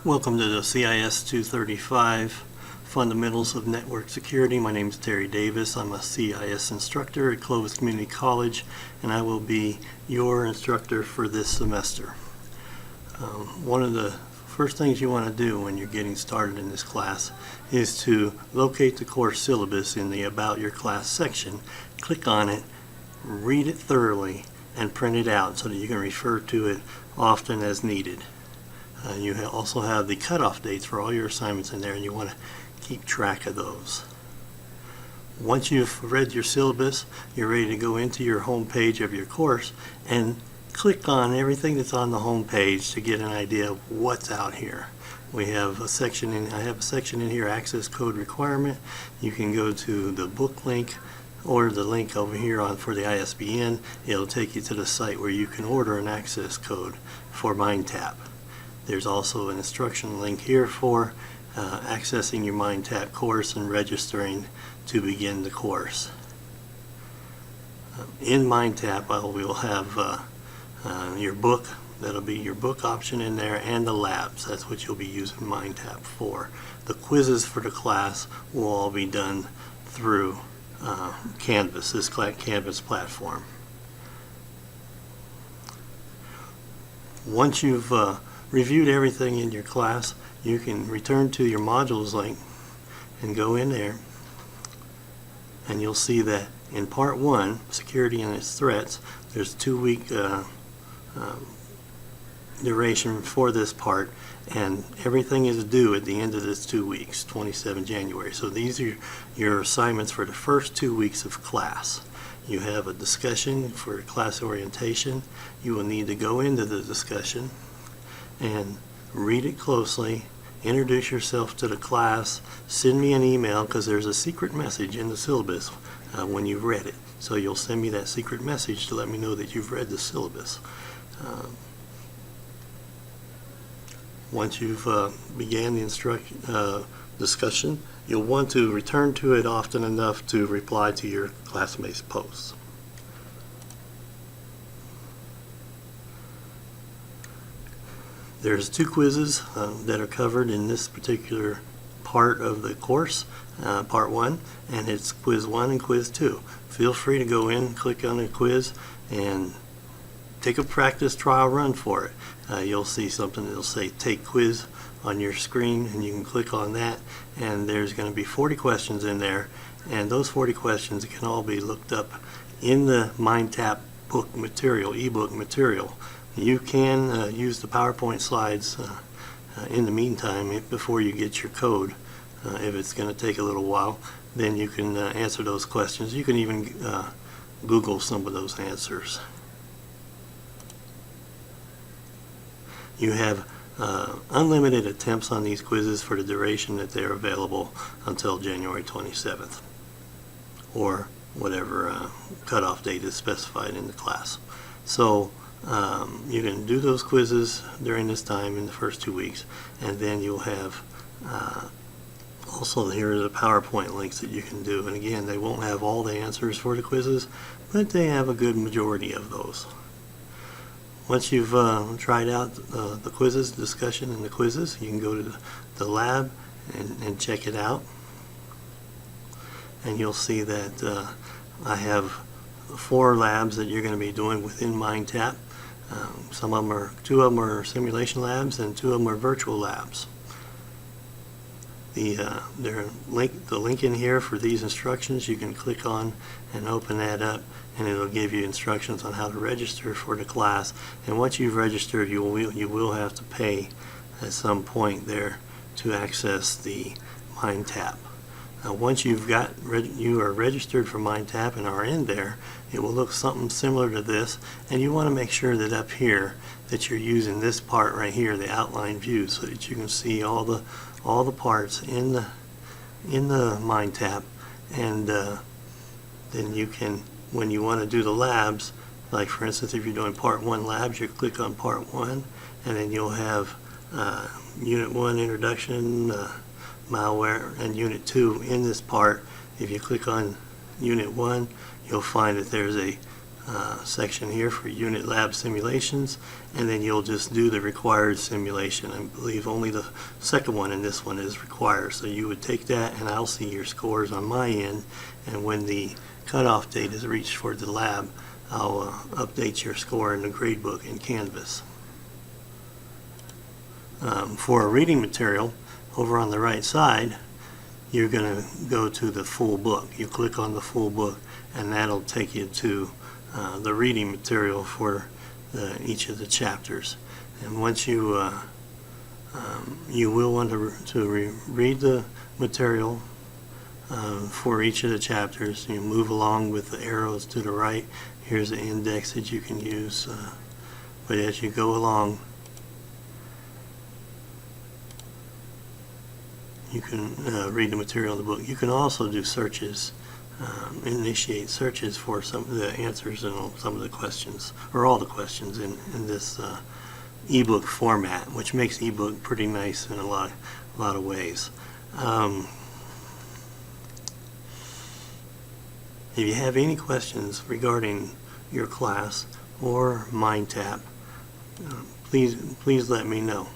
Welcome to the CIS 235 Fundamentals of Network Security. My name is Terry Davis. I'm a CIS instructor at Clovis Community College, and I will be your instructor for this semester. One of the first things you want to do when you're getting started in this class is to locate the course syllabus in the About Your Class section. Click on it, read it thoroughly, and print it out so that you can refer to it often as needed. You also have the cutoff dates for all your assignments in there, and you want to keep track of those. Once you've read your syllabus, you're ready to go into your home page of your course and click on everything that's on the home page to get an idea of what's out here. We have a section I have a section in here, access code requirement. You can go to the book link or the link over here for the ISBN. It'll take you to the site where you can order an access code for MindTap. There's also an instruction link here for accessing your MindTap course and registering to begin the course. In MindTap, we'll have your book. That'll be your book option in there, and the labs. That's what you'll be using MindTap for. The quizzes for the class will all be done through Canvas, this Canvas platform. Once you've reviewed everything in your class, you can return to your modules link and go in there, and you'll see that in part 1, security and its threats, there's a 2-week duration for this part, and everything is due at the end of this 2 weeks, 27 January. So these are your assignments for the first 2 weeks of class. You have a discussion for class orientation. You will need to go into the discussion and read it closely, introduce yourself to the class, send me an email, because there's a secret message in the syllabus when you've read it. So you'll send me that secret message to let me know that you've read the syllabus. Once you've began the discussion, you'll want to return to it often enough to reply to your classmates' posts. There's 2 quizzes that are covered in this particular part of the course, part 1, and it's quiz 1 and quiz 2. Feel free to go in, click on the quiz, and take a practice trial run for it. You'll see something that'll say take quiz on your screen, and you can click on that, and there's going to be 40 questions in there, and those 40 questions can all be looked up in the MindTap book material, ebook material. You can use the PowerPoint slides in the meantime before you get your code. If it's going to take a little while, then you can answer those questions. You can even Google some of those answers. You have unlimited attempts on these quizzes for the duration that they're available until January 27th, or whatever cutoff date is specified in the class. So you can do those quizzes during this time in the first 2 weeks, and then you'll have also here are the PowerPoint links that you can do. And again, they won't have all the answers for the quizzes, but they have a good majority of those. Once you've tried out the quizzes, discussion and the quizzes, you can go to the lab and check it out. And you'll see that I have 4 labs that you're going to be doing within MindTap. 2 of them are simulation labs, and 2 of them are virtual labs. The link in here for these instructions, you can click on and open that up, and it'll give you instructions on how to register for the class. And once you've registered, you will have to pay at some point there to access the MindTap. Now, once you are registered for MindTap and are in there, it will look something similar to this, and you want to make sure that up here that you're using this part right here, the outline view, so that you can see all the parts in the MindTap, and then you can, when you want to do the labs, like for instance if you're doing part 1 labs, you click on part 1, and then you'll have unit 1 introduction, malware, and unit 2 in this part. If you click on unit 1, you'll find that there's a section here for unit lab simulations, and then you'll just do the required simulation. I believe only the second one and this one is required, so you would take that and I'll see your scores on my end, and when the cutoff date is reached for the lab, I'll update your score in the gradebook in Canvas. For a reading material, over on the right side, you're going to go to the full book. You click on the full book and that'll take you to the reading material for each of the chapters. And once you you will want to read the material for each of the chapters. You move along with the arrows to the right. Here's an index that you can use, but as you go along, you can read the material in the book. You can also do searches, initiate searches for some of the answers and some of the questions, or all the questions in this ebook format, which makes ebook pretty nice in a lot of ways. If you have any questions regarding your class or MindTap, please let me know.